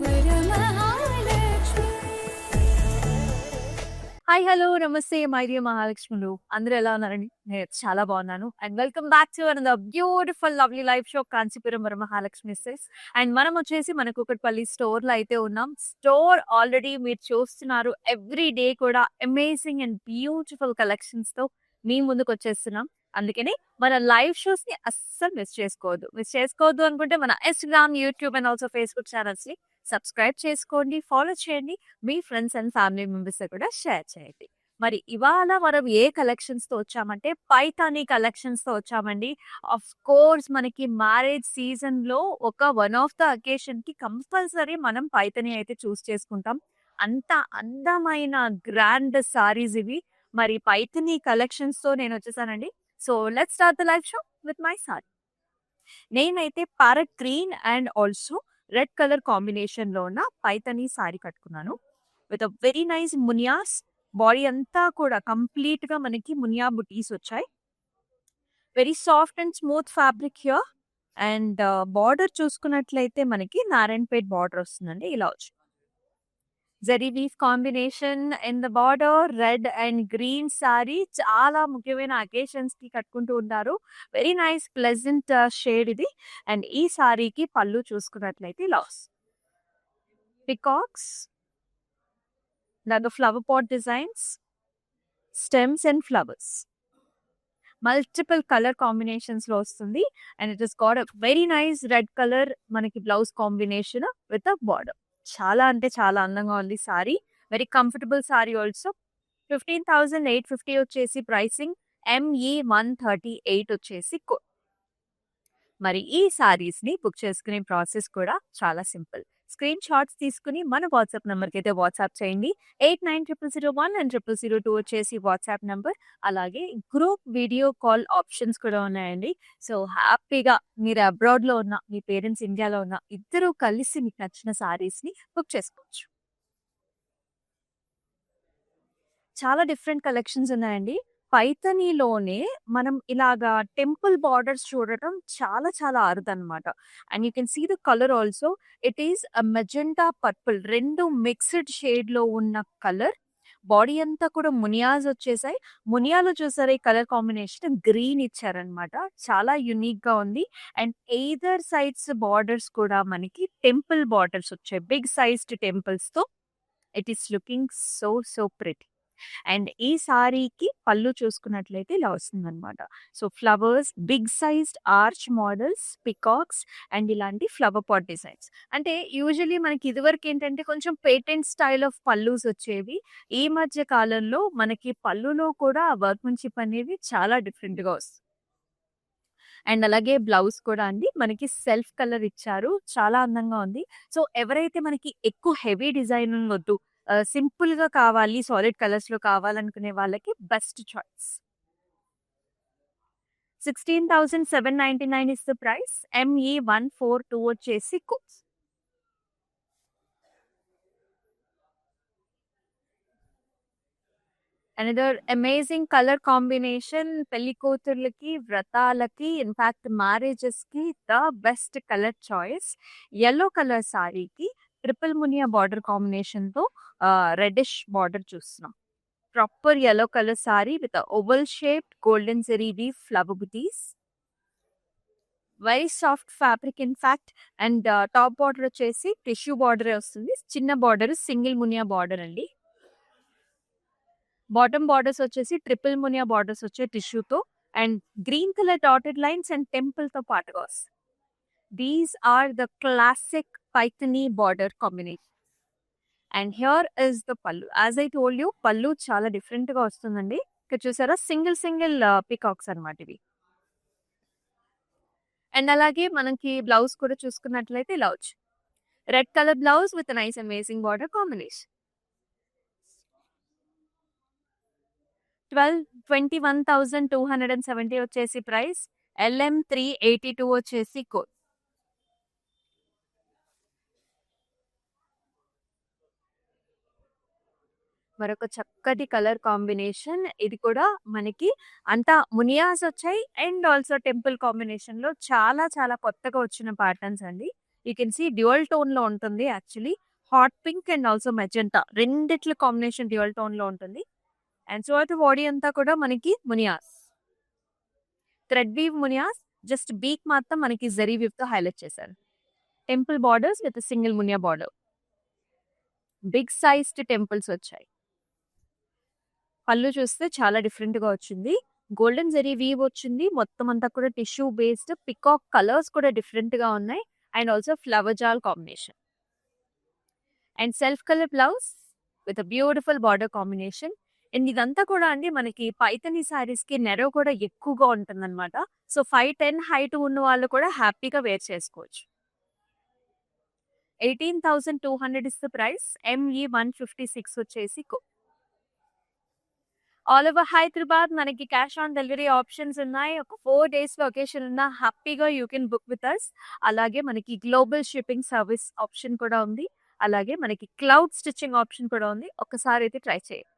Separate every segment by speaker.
Speaker 1: Varamahalakshmi
Speaker 2: hi hello నమస్తే my dear మహాలక్ష్ములు అందరూ ఎలా ఉన్నారండి నేను చాలా బాగున్నాను and welcome back to another beautiful lovely life show Kanchipuram Varamahalakshmi సెస్ అండ్ మనం వచ్చేసి మన కుకట్పల్లి స్టోర్ లో అయితే ఉన్నాం. స్టోర్ ఆల్రెడీ మీరు చూస్తున్నారు, ఎవ్రీ డే కూడా అమేజింగ్ అండ్ బ్యూటిఫుల్ కలెక్షన్స్ తో మీ ముందుకు వచ్చేస్తున్నాం. అందుకని మన లైవ్ షోస్ ని అస్సలు మిస్ చేసుకోవద్దు అనుకుంటే మన Instagram, YouTube and also Facebook channels ని సబ్స్క్రైబ్ చేసుకోండి, ఫాలో చేయండి, మీ ఫ్రెండ్స్ అండ్ ఫ్యామిలీ మెంబర్స్ కూడా షేర్ చేయండి. మరి ఇవాళ మనం ఏ కలెక్షన్స్ తో వచ్చామంటే పైతానీ కలెక్షన్స్ తో వచ్చామండి. ఆఫ్ కోర్స్ మనకి మ్యారేజ్ సీజన్ లో ఒక వన్ ఆఫ్ ద అకేషన్ కి కంపల్సరీ మనం పైతానీ అయితే చూస్ చేసుకుంటాం. అంత అందమైన గ్రాండ్ సారీస్ ఇవి. మరి పైతానీ కలెక్షన్స్ తో నేను వచ్చేసానండి. So let's start the live show with my sari. నేనైతే parrot green and also red colour combination లో ఉన్న పైతానీ సారీ కట్టుకున్నాను విత్ అ వెరీ నైస్ మునియాస్. బాడీ అంతా కూడా కంప్లీట్ గా మనకి మునియా బుటీస్ వచ్చాయి. Very soft and smooth fabric here. And border చూసుకున్నట్లయితే మనకి నారాయణపేట్ బార్డర్ వస్తుందండి. ఇలా వచ్చి zari weave combination in the border, red and green sari చాలా ముఖ్యమైన అకేషన్స్ కి కట్టుకుంటూ ఉంటారు. వెరీ నైస్ ప్లెజెంట్ షేడ్ ఇది. అండ్ ఈ సారీకి పళ్ళు చూసుకున్నట్లయితే లాస్ పికాక్స్, దాంట్లో flower pot designs, stems and flowers, multiple colour combinations లో వస్తుంది. And it is got a very nice red colour మనకి blouse combination with a border. చాలా అంటే చాలా అందంగా ఉంది sari. Very comfortable sari also. 15,850 వచ్చేసి ప్రైసింగ్. ME 138 వచ్చేసి మరి ఈ సారీస్ ని బుక్ చేసుకునే ప్రాసెస్ కూడా చాలా సింపుల్. స్క్రీన్ షాట్స్ తీసుకుని మన వాట్సాప్ నెంబర్ కి అయితే వాట్సాప్ చేయండి. 890001 అండ్ 0002 వచ్చేసి వాట్సాప్ నెంబర్. అలాగే గ్రూప్ వీడియో కాల్ ఆప్షన్స్ కూడా ఉన్నాయండి. సో హ్యాపీగా మీరు అబ్రాడ్ లో ఉన్న, మీ పేరెంట్స్ ఇండియాలో ఉన్న ఇద్దరు కలిసి మీకు నచ్చిన సారీస్ ని బుక్ చేసుకోవచ్చు. చాలా డిఫరెంట్ కలెక్షన్స్ ఉన్నాయండి. పైథనీలోనే మనం ఇలాగా టెంపుల్ బార్డర్స్ చూడటం చాలా చాలా అరుదనమాట. And you can see the colour also. It is magenta purple, రెండు మిక్స్డ్ షేడ్ లో ఉన్న కలర్. బాడీ అంతా కూడా మునియాస్ వచ్చేసాయి. మునియాలో చూసారు ఈ కలర్ కాంబినేషన్ గ్రీన్ ఇచ్చారనమాట. చాలా యునిక్ గా ఉంది. అండ్ ఎయిదర్ సైడ్స్ బార్డర్స్ కూడా మనకి టెంపుల్ బార్డర్స్ వచ్చాయి, బిగ్ సైజ్డ్ టెంపుల్స్ తో. It is looking so so pretty. And ఈ సారీకి పళ్ళు చూసుకున్నట్లయితే ఇలా వస్తుంది అనమాట. So flowers, big sized arch models, peacocks and ఇలాంటి ఫ్లవర్ పాట్ డిజైన్స్. అంటే యూజువలీ మనకి ఇదివరకు ఏంటంటే కొంచెం పేటెంట్ స్టైల్ ఆఫ్ పల్లూస్ వచ్చేవి. ఈ మధ్య కాలంలో మనకి పళ్ళులో కూడా వర్క్మెన్షిప్ అనేది చాలా డిఫరెంట్ గా వస్తుంది. అండ్ అలాగే బ్లౌజ్ కూడా అండి మనకి సెల్ఫ్ కలర్ ఇచ్చారు, చాలా అందంగా ఉంది. సో ఎవరైతే మనకి ఎక్కువ హెవీ డిజైనింగ్ వద్దు, సింపుల్ గా కావాలి, సాలిడ్ కలర్స్ లో కావాలనుకునే వాళ్ళకి best choice. 16,799 is the price. ME 142 వచ్చేసి course. Another amazing colour combination. పెళ్లి కూతుర్లకి, వ్రతాలకి, ఇన్ఫాక్ట్ మ్యారేజెస్ కి the best colour choice. Yellow colour సారీకి ట్రిపుల్ మునియా బార్డర్ కాంబినేషన్ తో రెడ్డిష్ బార్డర్ చూస్తున్నాం. Proper yellow colour sari with oval shaped golden zari weave flower బుటీస్. Very soft fabric in fact. And top border వచ్చేసి tissue border వస్తుంది. చిన్న border single Muniya border అండి. Bottom borders వచ్చేసి triple Muniya borders వచ్చే టిష్యూతో and green colour dotted lines and temple తో పాటుగా వస్తాయి. These are the classic Paithani border combination. And here is the pallu. As I told you, pallu చాలా డిఫరెంట్ గా వస్తుందండి. ఇక్కడ చూసారా సింగిల్ సింగిల్ పికాక్స్ అనమాట ఇవి. అండ్ అలాగే మనకి బ్లౌజ్ కూడా చూసుకున్నట్లయితే ఇలా వచ్చి red colour blouse with nice amazing border combination. 21,270 వచ్చేసి ప్రైస్. LM 382 వచ్చేసి కోడ్. మరొక చక్కటి కలర్ కాంబినేషన్. ఇది కూడా మనకి అంతా మునియాస్ వచ్చాయి అండ్ ఆల్సో టెంపుల్ కాంబినేషన్ లో చాలా చాలా కొత్తగా వచ్చిన ప్యాటర్న్స్ అండి. You can see dual tone లో ఉంటుంది actually. Hot pink and also magenta రెండిట్ల కాంబినేషన్ డ్యూయల్ టోన్ లో ఉంటుంది. అండ్ సో అయితే బాడీ అంతా కూడా మనకి మునియాస్, థ్రెడ్ వీవ్ మునియాస్. జస్ట్ బీక్ మాత్రం మనకి జరీ వీవ్ తో హైలైట్ చేశారు. Temple borders with single Muniya border. Big sized temples వచ్చాయి. పళ్ళు చూస్తే చాలా డిఫరెంట్ గా వచ్చింది. గోల్డెన్ జరీ వీవ్ వచ్చింది. మొత్తం అంతా కూడా టిష్యూ బేస్డ్. పికాక్ కలర్స్ కూడా డిఫరెంట్ గా ఉన్నాయి. And also flower jaal combination. And self colour blouse with beautiful border combination. And ఇదంతా కూడా అండి మనకి పైథనీ సారీస్ కి నెరో కూడా ఎక్కువగా ఉంటుంది అనమాట. సో 5'10" హైట్ ఉన్న వాళ్ళు కూడా హ్యాపీగా వేర్ చేసుకోవచ్చు. 18,200 ఇస్ ద ప్రైస్. ME 156 వచ్చేసి ఆల్ ఓవర్ హైదరాబాద్ మనకి క్యాష్ ఆన్ డెలివరీ ఆప్షన్స్ ఉన్నాయి. ఒక 4 days లో ఒకేషన్ ఉన్నా హ్యాపీగా you can book with us. అలాగే మనకి గ్లోబల్ షిప్పింగ్ సర్వీస్ ఆప్షన్ కూడా ఉంది. అలాగే మనకి క్లౌడ్ స్టిచ్చింగ్ ఆప్షన్ కూడా ఉంది. ఒకసారి అయితే ట్రై చేయండి.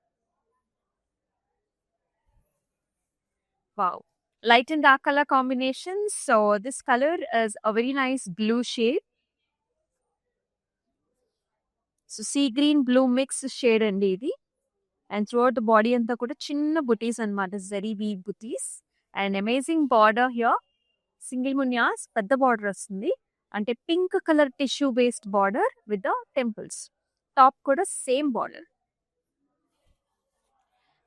Speaker 2: Wow, light and dark colour combination. So this colour is a very nice blue shade. So sea green blue mix shade అండి ఇది. అండ్ త్రూఅవుట్ ద బాడీ అంతా కూడా చిన్న బుటీస్ అన్నమాట, zari weave butis. And amazing border here. Single munias పెద్ద border వస్తుంది. అంటే pink colour tissue based border with the temples. Top కూడా same border.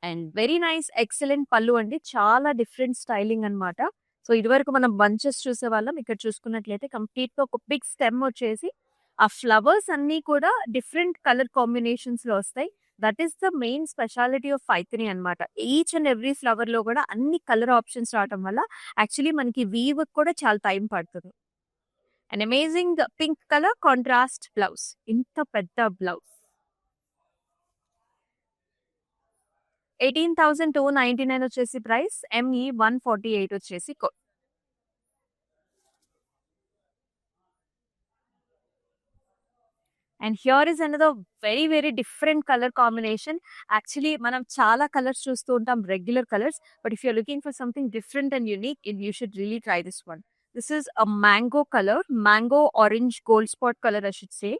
Speaker 2: And very nice excellent pallu అండి. చాలా డిఫరెంట్ స్టైలింగ్ అన్నమాట. సో ఇదివరకు మనం బంచెస్ చూసే వాళ్ళం. ఇక్కడ చూసుకున్నట్లయితే కంప్లీట్ గా ఒక బిగ్ స్టెమ్ వచ్చేసి ఆ ఫ్లవర్స్ అన్ని కూడా డిఫరెంట్ కలర్ కాంబినేషన్స్ లో వస్తాయి. That is the main speciality of Paithani అన్నమాట. ఈచ్ అండ్ ఎవ్రీ ఫ్లవర్ లో కూడా అన్ని కలర్ ఆప్షన్స్ రావడం వల్ల యాక్చువల్లీ మనకి వీవ్ కూడా చాలా టైం పడుతుంది. And amazing pink colour contrast blouse. ఇంత పెద్ద బ్లౌజ్. 18,299 వచ్చేసి ప్రైస్. ME 148 వచ్చేసి code. And here is another very very different colour combination. Actually మనం చాలా కలర్స్ చూస్తూ ఉంటాం, regular colours. But if you're looking for something different and unique, you should really try this one. This is a mango colour, mango orange gold spot colour I should say.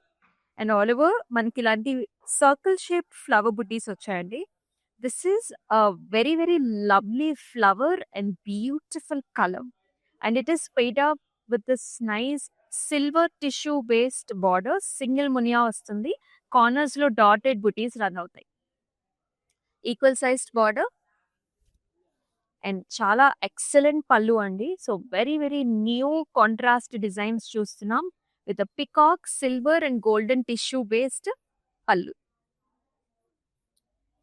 Speaker 2: And all over మనకి ఇలాంటి circle shape flower butis వచ్చాయండి. This is a very very lovely flower and beautiful colour. And it is paired up with this nice silver tissue based border. Single munia వస్తుంది. Corners లో dotted butis run అవుతాయి. Equal sized border and చాలా excellent pallu అండి. So very very new contrast designs చూస్తున్నాం with peacock silver and golden tissue based pallu.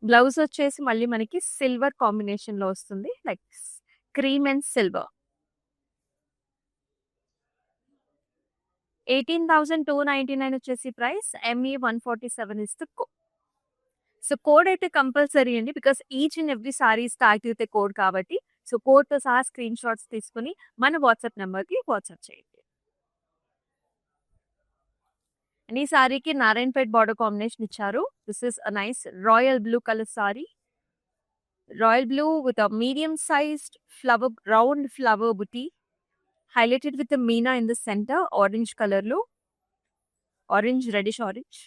Speaker 2: Blouse వచ్చేసి మళ్ళీ మనకి silver combination లో వస్తుంది, లైక్ క్రీమ్ అండ్ సిల్వర్. 18,299 వచ్చేసి price. ME 147 is the code. So code అయితే కంపల్సరీ అండి, because each and every sorry start with code కాబట్టి. సో కోడ్ తో సహా స్క్రీన్ షాట్స్ తీసుకుని మన వాట్సాప్ నెంబర్ కి వాట్సాప్ చేయండి. అండ్ ఈ సారీకి నారాయణపేట్ బార్డర్ కాంబినేషన్ ఇచ్చారు. This is a nice royal blue colour sorry. Royal blue with a medium sized flower, round flower buti highlighted with the meena in the center, orange color lo, orange, reddish orange.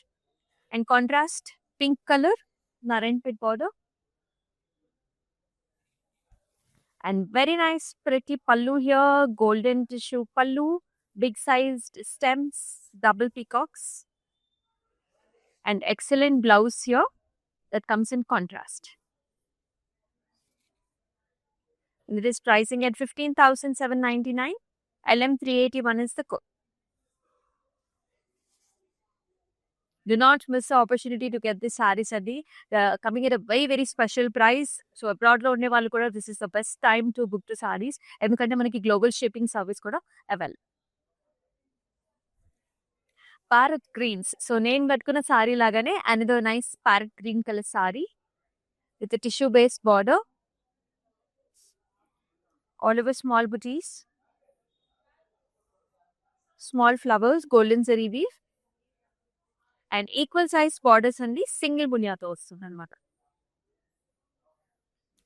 Speaker 2: And contrast pink color, Narayanpet border. And very nice pretty pallu here, golden tissue pallu, big sized stems, double peacocks. And excellent blouse here that comes in contrast. And it is pricing at 15,799. LM 381 is the code. Do not miss the opportunity to get this sarees adi. Coming at a very very special price. So abroad lo unne vallu kuda this is the best time to book the sarees. Endukante manaki global shipping service kuda available. Parrot greens. So nenu kattukuna saree lagane another nice parrot green color saree with a tissue based border. All over small booties. Small flowers, golden zari weave. And equal size borders అండి, single బునియాతో వస్తుంది అనమాట.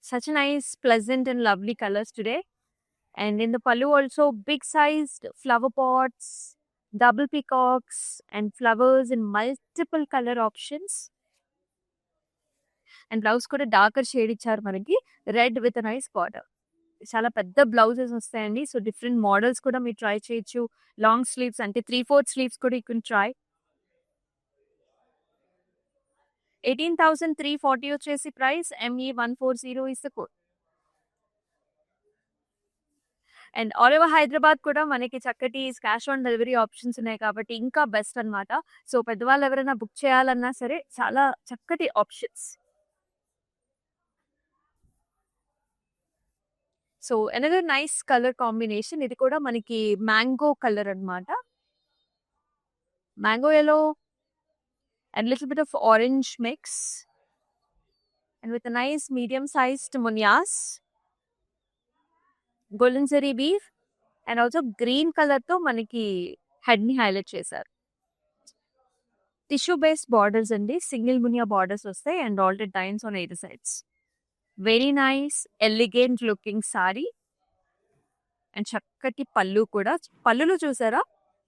Speaker 2: Such a nice, pleasant and lovely colors today. And in the pallu also big sized flower pots, double peacocks and flowers in multiple colour options. And blouse కూడా darker shade ఇచ్చారు మనకి, red with nice border. చాలా పెద్ద blouses వస్తాయండి. So different models కూడా మీరు try చేయొచ్చు. Long sleeves అంటే 3/4 స్లీవ్స్ కూడా యూ కెన్ ట్రై. 18,340 వచ్చేసి price. ME140 is the code. And all over Hyderabad కూడా మనకి చక్కటి క్యాష్ ఆన్ డెలివరీ ఆప్షన్స్ ఉన్నాయి కాబట్టి ఇంకా బెస్ట్ అన్నమాట. సో పెద్దవాళ్ళు ఎవరైనా బుక్ చేయాలన్నా సరే చాలా చక్కటి options. So another nice colour combination. ఇది కూడా మనకి మ్యాంగో కలర్ అన్నమాట. Mango yellow and little bit of orange mix, and with a nice medium sized munyas, golden zari weave, and also green color తో మనకి హెడ్ ని highlight చేశారు. Tissue based borders అండి, single munia borders వస్తాయి and ఆల్టెడ్ designs on eight sides. Very nice elegant looking sari and చక్కటి పళ్ళు కూడా. పళ్ళులో చూసారా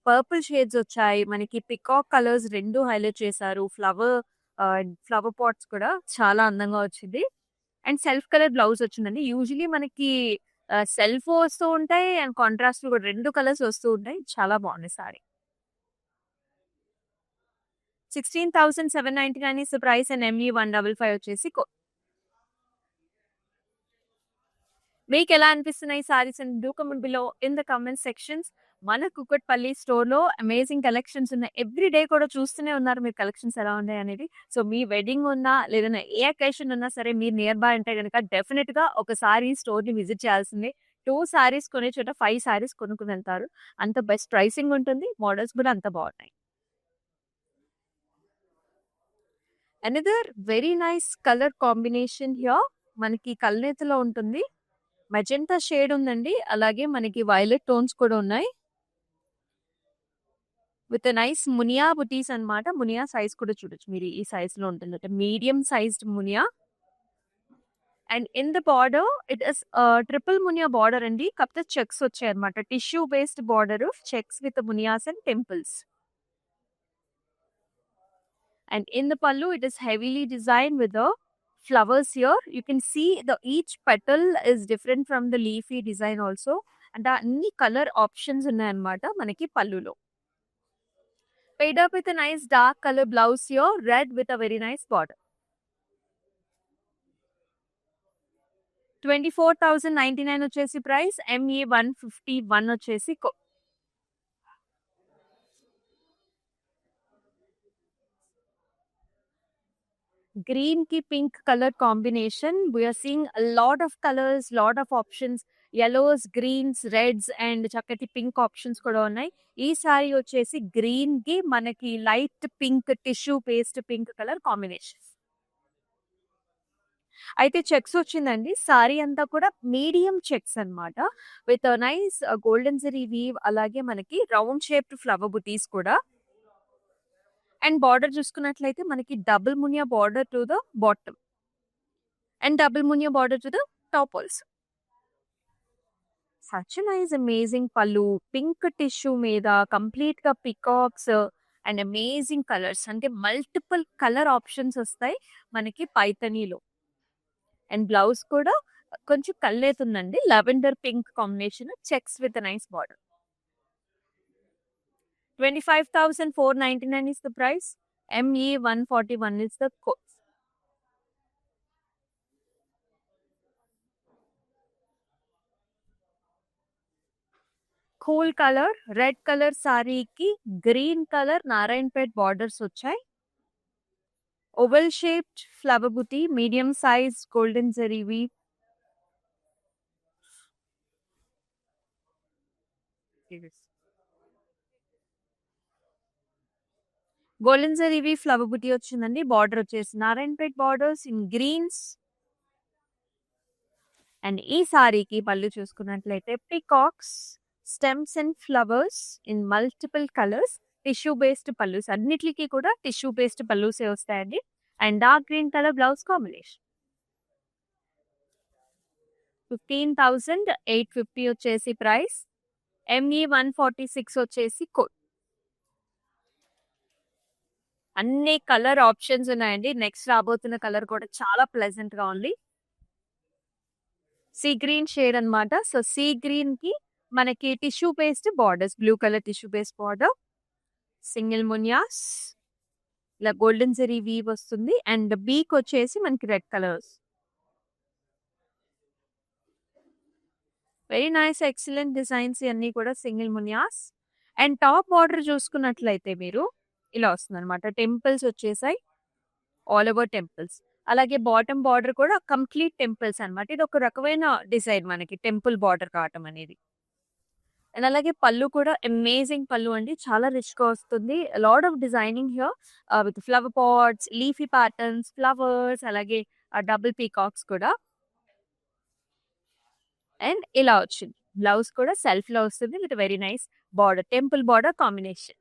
Speaker 2: పర్పుల్ షేడ్స్ వచ్చాయి మనకి, పికాక్ కలర్స్ రెండు హైలైట్ చేశారు. ఫ్లవర్ పాట్స్ కూడా చాలా అందంగా వచ్చింది. అండ్ సెల్ఫ్ కలర్ బ్లౌజ్ వచ్చిందండి. యూజువలీ మనకి సెల్ఫ్ వస్తూ ఉంటాయి అండ్ కాంట్రాస్ట్ కూడా రెండు కలర్స్ వస్తూ ఉంటాయి. చాలా బాగుంది sorry. 16,799 is the price and ME155 వచ్చేసి మీకు ఎలా అనిపిస్తున్నాయి saris and do comment below in the comment sections. మన కుకట్పల్లి స్టోర్ లో అమేజింగ్ కలెక్షన్స్ ఉన్నాయి. ఎవ్రీ డే కూడా చూస్తూనే ఉన్నారు మీరు కలెక్షన్స్ ఎలా ఉన్నాయి అనేది. సో మీ వెడ్డింగ్ ఉన్నా లేదన్నా ఏ అకేషన్ ఉన్నా సరే మీరు నియర్ బై అంటే కనుక డెఫినెట్ గా ఒకసారి స్టోర్ ని విజిట్ చేయాల్సిందే. 2 సారీస్ కొనే చోట 5 సారీస్ కొనుక్కుని వెళ్తారు. అంత బెస్ట్ ప్రైసింగ్ ఉంటుంది, మోడల్స్ కూడా అంత బాగున్నాయి. Another very nice colour combination here. మనకి కల్నేతలో ఉంటుంది, మెజెంటా షేడ్ ఉందండి, అలాగే మనకి వైలెట్ టోన్స్ కూడా ఉన్నాయి. విత్ నైస్ మునియా బుటీస్ అన్నమాట. మునియా సైజ్ కూడా చూడొచ్చు మీరు, ఈ సైజ్ లో ఉంటుంది, medium sized Muniya. And in the border it is triple Muniya border అండి, కాకపోతే చెక్స్ వచ్చాయి అనమాట. Tissue based border, checks with మునియాస్ and temples. And in the pallu it is heavily designed with the flowers here. You can see the each petal is different from the leafy design also, and anni color options unnai annamata manaki pallulo. Paired up with a nice dark color blouse here, red with a very nice border. 24,099 వచ్చేసి price. ME151 వచ్చేసి green ki pink color combination. We are seeing a lot of colors, lot of options, yellows, greens, reds and చక్కటి pink options కూడా ఉన్నాయి. ఈ saree వచ్చేసి green కి మనకి light pink tissue paste pink colour combination. అయితే checks వచ్చిందండి. Saree అంతా కూడా మీడియం చెక్స్ అన్నమాట, with nice golden zari weave, అలాగే మనకి రౌండ్ షేప్డ్ ఫ్లవర్ బుటీస్ కూడా. అండ్ బార్డర్ చూసుకున్నట్లయితే మనకి double munia border to the bottom and double munia border to the top also. Such nice amazing pallu, pink tissue మీద కంప్లీట్ గా పికాక్స్ అండ్ అమేజింగ్ కలర్స్, అంటే multiple colour options వస్తాయి మనకి పైతనీలో. అండ్ బ్లౌజ్ కూడా కొంచెం కల్లేతుందండి, lavender pink combination, checks with nice border. 25,499 is the price. ME141 is the code. Cool colour red colour సారీకి గ్రీన్ కలర్ నారాయణపేట్ బార్డర్స్ వచ్చాయి. Oval shaped flower buti, medium size golden zari weave. Golden zari weave flower buti వచ్చిందండి. Border వచ్చేసి Narayanpet borders in greens. And ఈ సారీకి పళ్ళు చూసుకున్నట్లయితే peacocks, stems and flowers in multiple colours, tissue based pallus, అన్నిటికీ కూడా టిష్యూ బేస్డ్ పల్లూసే వస్తాయండి. And dark green colour blouse combination. 15,850 వచ్చేసి ప్రైస్. ME146 వచ్చేసి కోడ్. అన్ని కలర్ ఆప్షన్స్ ఉన్నాయండి. నెక్స్ట్ రాబోతున్న కలర్ కూడా చాలా ప్లెజెంట్ గా ఉంది. సీ గ్రీన్ షేడ్ అన్నమాట. సో సీ గ్రీన్ కి మనకి tissue based borders, blue colour tissue based border, single munias, ఇలా గోల్డెన్ జరీ వీవ్ వస్తుంది. అండ్ బీక్ వచ్చేసి మనకి red colours. Very nice, excellent designs ఇవన్నీ కూడా single munias. And top border చూసుకున్నట్లయితే మీరు ఇలా వస్తుంది అనమాట. టెంపుల్స్ వచ్చేసాయి, ఆల్ ఓవర్ టెంపుల్స్. అలాగే బాటమ్ బార్డర్ కూడా కంప్లీట్ టెంపుల్స్ అన్నమాట. ఇది ఒక రకమైన డిజైన్ మనకి టెంపుల్ బార్డర్ కావటం అనేది. అండ్ అలాగే పళ్ళు కూడా అమేజింగ్ పళ్ళు అండి, చాలా రిచ్ గా వస్తుంది. Lot of designing here with flower pots, leafy patterns, flowers, అలాగే డబుల్ పీకాక్స్ కూడా. అండ్ ఇలా వచ్చింది. బ్లౌజ్ కూడా సెల్ఫ్ లో వస్తుంది with very nice border, temple border combination.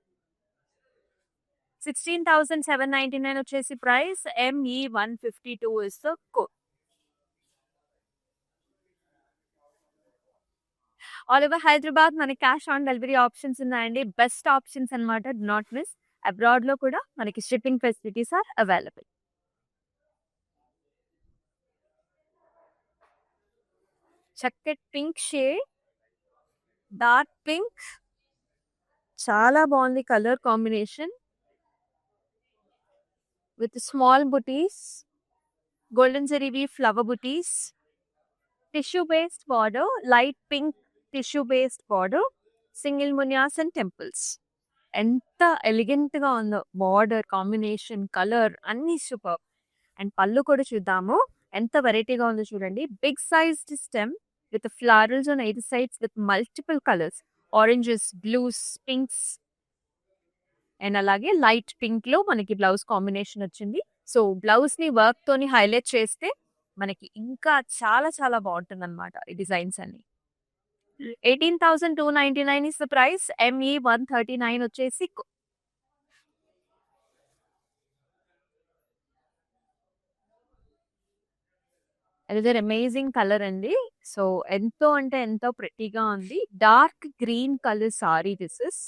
Speaker 2: 16,799 వచ్చేసి price. ME152 is the code. All over Hyderabad మనకి క్యాష్ ఆన్ డెలివరీ ఆప్షన్స్ ఉన్నాయండి. బెస్ట్ ఆప్షన్స్ అన్నమాట, డు నాట్ మిస్. అబ్రాడ్ లో కూడా మనకి షిప్పింగ్ ఫెసిలిటీస్ ఆర్ అవైలబుల్. చక్కటి పింక్ షేడ్, డార్క్ పింక్, చాలా బాగుంది colour combination with small butis, golden zari weave flower butis, tissue based border, light pink tissue based border, single munias and temples. ఎంత elegant గా ఉందో border combination, colour అన్ని సూపర్. అండ్ పళ్ళు కూడా చూద్దాము, ఎంత వెరైటీగా ఉందో చూడండి. Big sized stem with flowers on eight sides with multiple colours, oranges, blues, pinks, and అలాగే లైట్ పింక్ లో మనకి బ్లౌజ్ కాంబినేషన్ వచ్చింది. సో బ్లౌజ్ ని వర్క్ తోని హైలైట్ చేస్తే మనకి ఇంకా చాలా చాలా బాగుంటుంది అనమాట ఈ డిజైన్స్ అన్ని. 18,299 ఇస్ ద ప్రైస్. ME139 వచ్చేసి అనదర్ అమేజింగ్ కలర్ అండి. సో ఎంతో అంటే ఎంతో ప్రెటీగా ఉంది. Dark green colour sorry this is.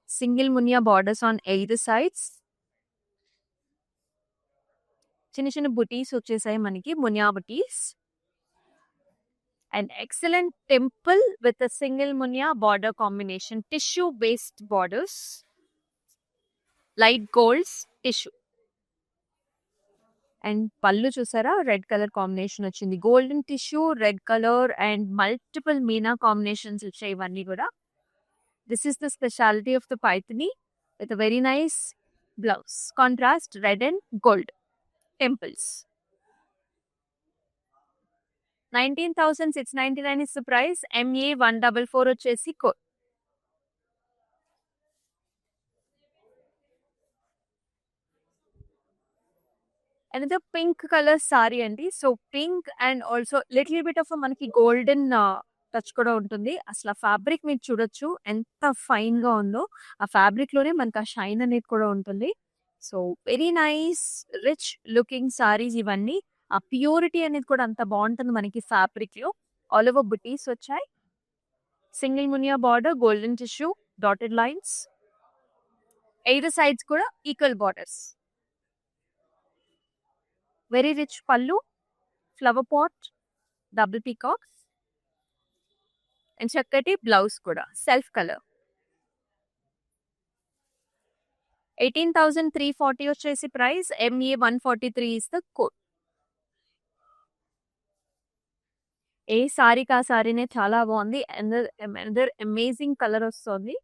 Speaker 2: Single munia borders on eight sides. చిన్న చిన్న బుటీస్ వచ్చేసాయి మనకి, మునియా బుటీస్. And excellent temple with a single Muniya border combination, tissue based borders, light golds tissue. And పళ్ళు చూసారా, రెడ్ కలర్ కాంబినేషన్ వచ్చింది. Golden tissue, red colour and multiple Meena combinations వచ్చాయి ఇవన్నీ కూడా. This is the speciality of the Paithani with very nice blouse contrast, red and gold temples. 19,699 is the price. ME144 వచ్చేసి code. Another pink colour sari అండి. So pink and also little bit of మనకి golden touch కూడా ఉంటుంది. అసలు ఆ fabric మీరు చూడొచ్చు ఎంత ఫైన్ గా ఉందో. ఆ ఫ్యాబ్రిక్ లోనే మనకి ఆ షైన్ అనేది కూడా ఉంటుంది. So very nice rich looking saris ఇవన్నీ. ఆ ప్యూరిటీ అనేది కూడా అంత బాగుంటుంది మనకి ఫ్యాబ్రిక్ లో. ఆల్ ఓవర్ బుటీస్ వచ్చాయి. Single Muniya border, golden tissue, dotted lines, either sides కూడా ఈక్వల్ బార్డర్స్. వెరీ రిచ్ పళ్ళు, flower pot, double peacocks and చక్కటి బ్లౌజ్ కూడా సెల్ఫ్ కలర్. 18,340 వచ్చేసి price. ME143 is the code. ఏ సారీ కా సారీనే చాలా బాగుంది. అనదర్ అమేజింగ్ కలర్ వస్తుంది.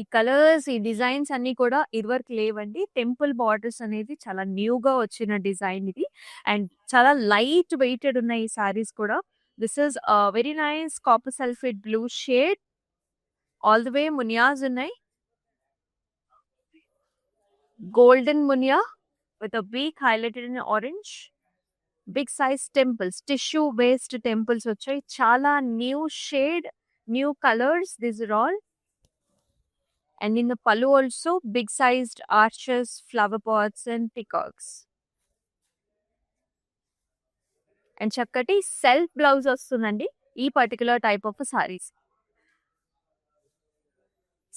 Speaker 2: ఈ కలర్స్, ఈ డిజైన్స్ అన్ని కూడా ఇదివరకు లేవండి. టెంపుల్ బార్డర్స్ అనేది చాలా న్యూగా వచ్చిన డిజైన్ ఇది. అండ్ చాలా లైట్ వెయిటెడ్ ఉన్నాయి ఈ సారీస్ కూడా. This is very nice copper sulphate blue shade. All the way munias ఉన్నాయి. Golden munia with a beak highlighted in orange. Big size temples, tissue based temples వచ్చాయి. చాలా new shade, new colours, this are all. And in the pallu also big sized arches, flower pots and peacocks. And చక్కటి self blouse వస్తుందండి ఈ particular type of saris.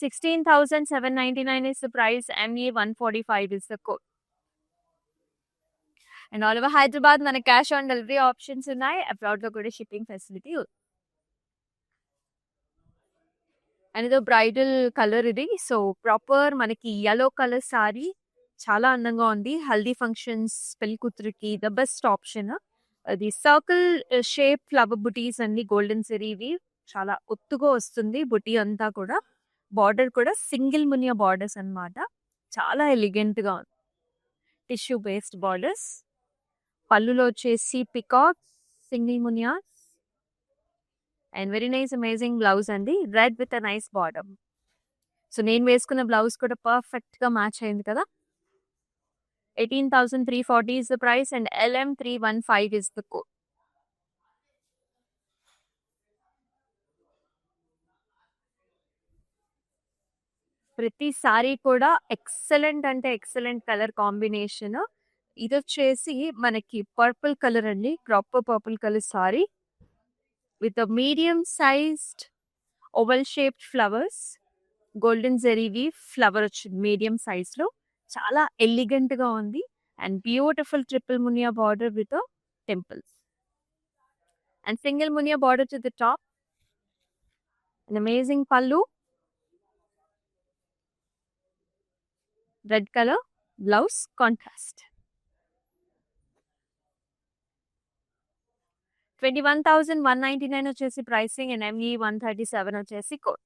Speaker 2: 16,799 is the price. ME 145 is the code. And all over Hyderabad మన cash on delivery options ఉన్నాయి. Abroad లో కూడా shipping facility ఉంది. And ఇది bridal colour ఇది. సో ప్రాపర్ మనకి yellow కలర్ సారీ చాలా అందంగా ఉంది. హల్దీ ఫంక్షన్స్, పెళ్లి కూతురికి ద బెస్ట్ ఆప్షన్. అది సర్కిల్ షేప్ ఫ్లవర్ బుటీస్ అన్ని గోల్డెన్ జరీవి. చాలా ఒత్తుగా వస్తుంది బుటీ అంతా కూడా. బార్డర్ కూడా సింగిల్ మునియా బార్డర్స్ అన్నమాట. చాలా ఎలిగెంట్ గా ఉంది. Tissue based borders. పళ్ళులో వచ్చేసి peacock single munia and very nice amazing blouse అండి. Red with a nice border. So నేను వేసుకున్న బ్లౌజ్ కూడా పర్ఫెక్ట్ గా మ్యాచ్ అయింది కదా. 18,340 is the price and LM315 is the code. ప్రతి సారీ కూడా ఎక్సలెంట్ అంటే ఎక్సలెంట్ కలర్ కాంబినేషన్. ఇది వచ్చేసి మనకి పర్పుల్ కలర్ అండి. Proper purple colour sari with medium sized oval shaped flowers. Golden జరీవి ఫ్లవర్ వచ్చింది మీడియం సైజ్ లో. చాలా ఎలిగెంట్ గా ఉంది and beautiful triple Muniya border with temples and single Muniya border to the top. And amazing pallu. Red colour blouse contrast. 21,199 వచ్చేసి pricing and ME 137 వచ్చేసి code.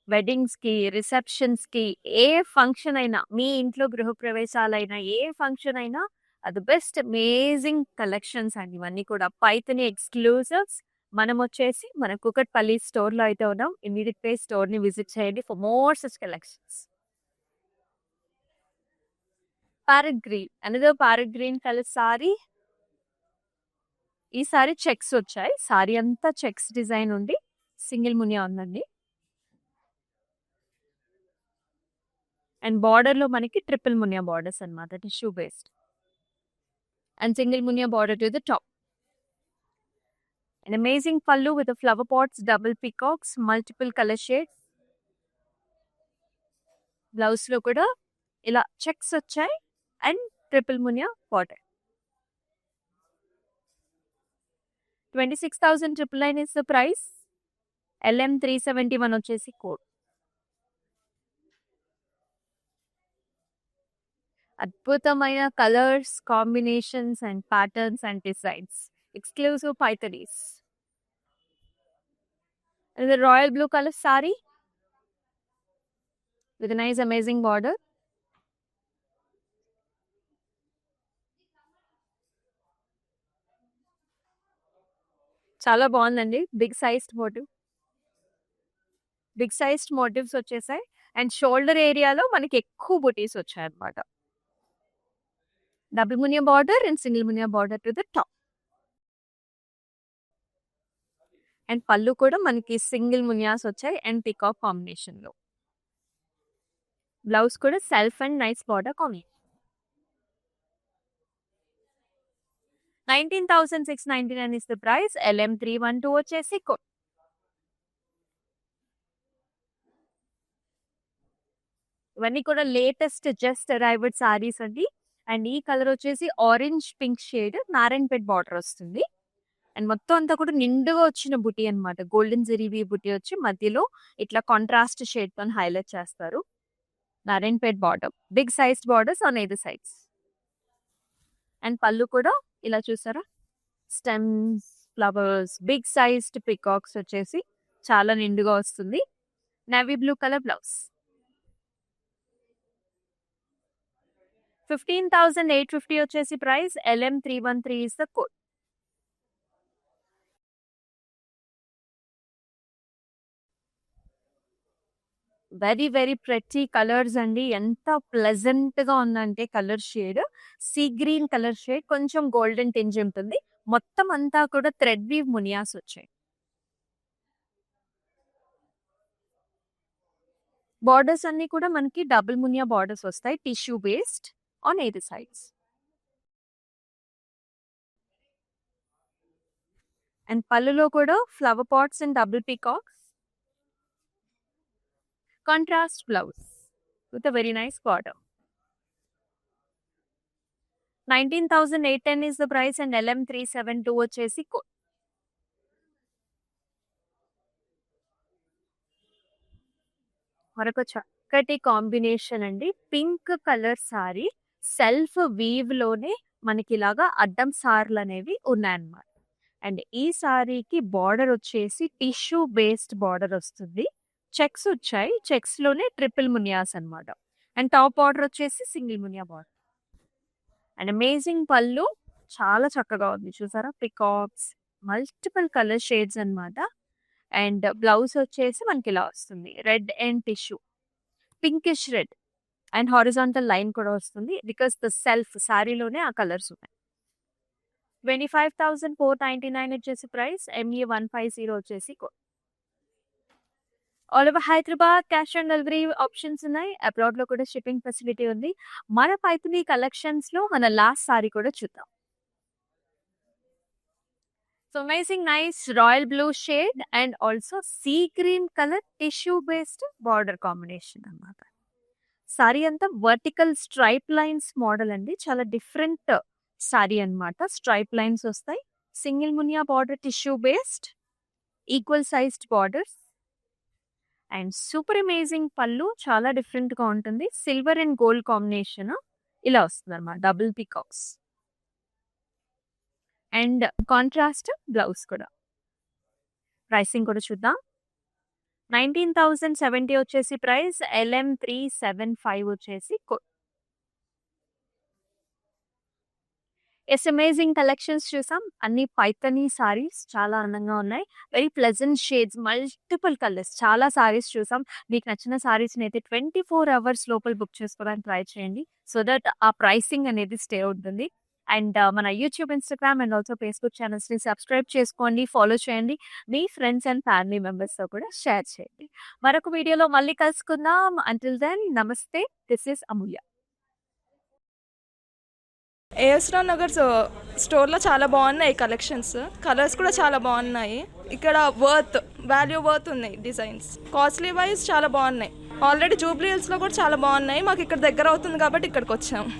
Speaker 2: Weddings కి, receptions కి, ఏ ఫంక్షన్ అయినా, మీ ఇంట్లో గృహప్రవేశాలైనా ఏ ఫంక్షన్ అయినా అది బెస్ట్ అమేజింగ్ కలెక్షన్స్ అండి. ఇవన్నీ కూడా పైతని ఎక్స్క్లూజివ్స్. మనం వచ్చేసి మన కుకట్పల్లి స్టోర్ లో అయితే ఉన్నాం. ఇమీడియట్ గా స్టోర్ ని విజిట్ చేయండి for more such collections. Parrot green, another parrot green colour sari. ఈ సారీ చెక్స్ వచ్చాయి. సారీ అంతా చెక్స్ డిజైన్ ఉంది. సింగిల్ మునియా ఉందండి. అండ్ బార్డర్ లో మనకి ట్రిపుల్ మునియా బార్డర్స్ అన్నమాట. Tissue based and single Muniya border to the top. And amazing pallu with flower pots, double peacocks, multiple colour shades. Blouse లో కూడా ఇలా చెక్స్ వచ్చాయి and triple Muniya border. 26,999 is the price. LM371 వచ్చేసి code. అద్భుతమైన colours combinations and patterns and designs. Exclusive Paithanis. ఇది royal blue colour sari with nice amazing border. చాలా బాగుందండి. Big sized motif. Big sized motifs వచ్చేసాయి అండ్ షోల్డర్ ఏరియాలో మనకి ఎక్కువ బుటీస్ వచ్చాయి అన్నమాట. Double munia border and single Muniya border to the top. And పళ్ళు కూడా మనకి సింగిల్ మునియాస్ వచ్చాయి అండ్ పికాక్ కాంబినేషన్ లో. బ్లౌజ్ కూడా self and nice border combination. 19,699 is the price. LM312 వచ్చేసి కోడ్. ఇవన్నీ కూడా లేటెస్ట్ జస్ట్ అరైవ్డ్ సారీస్ అండి. అండ్ ఈ కలర్ వచ్చేసి orange pink shade, Narayanpet border వస్తుంది. అండ్ మొత్తం అంతా కూడా నిండుగా వచ్చిన బుటీ అన్నమాట. గోల్డెన్ జరీవి బుటీ వచ్చి మధ్యలో ఇట్లా కాంట్రాస్ట్ షేడ్ తో హైలైట్ చేస్తారు. Narayanpet border, big sized borders on either sides. And పళ్ళు కూడా ఇలా చూసారా, stems, flowers, big sized peacocks వచ్చేసి చాలా నిండుగా వస్తుంది. Navy blue colour blouse. 15,850 వచ్చేసి price. LM313 is the code. Very very pretty colours అండి. ఎంత ప్లెజెంట్ గా ఉందంటే colour shade sea green colour shade, కొంచెం గోల్డెన్ టింజ్ ఉంటుంది. మొత్తం అంతా కూడా థ్రెడ్ వీవ్ మునియాస్ వచ్చాయి. బార్డర్స్ అన్ని కూడా మనకి డబుల్ మునియా బార్డర్స్ వస్తాయి, tissue based on either sides. And పళ్ళులో కూడా flower pots and double peacocks. Contrast blouse with a very nice border. 19,810 is the price and LM372 వచ్చేసి code. మరొక చక్కటి కాంబినేషన్ అండి. Pink colour saree self weave లోనే మనకి ఇలాగా అడ్డం సార్లు అనేవి ఉన్నాయన్నమాట. అండ్ ఈ సారీకి బార్డర్ వచ్చేసి టిష్యూ బేస్డ్ బార్డర్ వస్తుంది. చెక్స్ వచ్చాయి. చెక్స్ లోనే ట్రిపుల్ మునియాస్ అన్నమాట. అండ్ టాప్ బార్డర్ వచ్చేసి single Muniya border. And amazing పళ్ళు చాలా చక్కగా ఉంది. చూసారా పికాక్స్ మల్టిపుల్ కలర్ షేడ్స్ అన్నమాట. అండ్ బ్లౌజ్ వచ్చేసి మనకి ఇలా వస్తుంది. Red and tissue pinkish red and horizontal line కూడా వస్తుంది. బికాస్ ద సెల్ఫ్ శారీలోనే ఆ కలర్స్ ఉన్నాయి. 25,499 వచ్చేసి ప్రైస్. ME150 వచ్చేసి all over Hyderabad cash on delivery options ఉన్నాయి. అబ్రాడ్ లో కూడా షిప్పింగ్ ఫెసిలిటీ ఉంది. మన పైథిని కలెక్షన్స్ లో మన లాస్ట్ సారీ కూడా చూద్దాం. So amazing nice royal blue shade and also sea green colour tissue based border combination అన్నమాట. సారీ అంతా వర్టికల్ స్ట్రైప్ లైన్స్ మోడల్ అండి. చాలా డిఫరెంట్ సారీ అన్నమాట. స్ట్రైప్ లైన్స్ వస్తాయి. Single Muniya border tissue based equal sized borders and super amazing పళ్ళు చాలా different గా ఉంటుంది. సిల్వర్ అండ్ గోల్డ్ కాంబినేషన్ ఇలా వస్తుంది అన్నమాట. Double peacocks and contrast blouse కూడా. ప్రైసింగ్ కూడా చూద్దాం. 19,070 వచ్చేసి ప్రైస్. LM375 వచ్చేసి ఎస్ అమేజింగ్ కలెక్షన్స్ చూసాం. అన్ని పైథనీ సారీస్ చాలా అందంగా ఉన్నాయి. Very pleasant shades multiple colours చాలా సారీస్ చూసాం. మీకు నచ్చిన సారీస్ని అయితే 24 hours లోపల బుక్ చేసుకోవడానికి ట్రై చేయండి. సో దట్ ఆ ప్రైసింగ్ అనేది స్టే ఉంటుంది. అండ్ మన YouTube, Instagram and also Facebook ఛానల్స్ని సబ్స్క్రైబ్ చేసుకోండి, ఫాలో చేయండి. మీ ఫ్రెండ్స్ అండ్ ఫ్యామిలీ మెంబర్స్తో కూడా షేర్ చేయండి. మరొక వీడియోలో మళ్ళీ కలుసుకుందాం. అంటిల్ దెన్ నమస్తే. This is Amulya.
Speaker 1: ఏఎస్ రావు నగర్ స్టోర్లో చాలా బాగున్నాయి కలెక్షన్స్. కలర్స్ కూడా చాలా బాగున్నాయి. ఇక్కడ వాల్యూ వర్త్ ఉన్నాయి. డిజైన్స్ కాస్ట్లీ వైజ్ చాలా బాగున్నాయి. ఆల్రెడీ జూబ్లీ హిల్స్లో కూడా చాలా బాగున్నాయి. మాకు ఇక్కడ దగ్గర అవుతుంది కాబట్టి ఇక్కడికి వచ్చాము.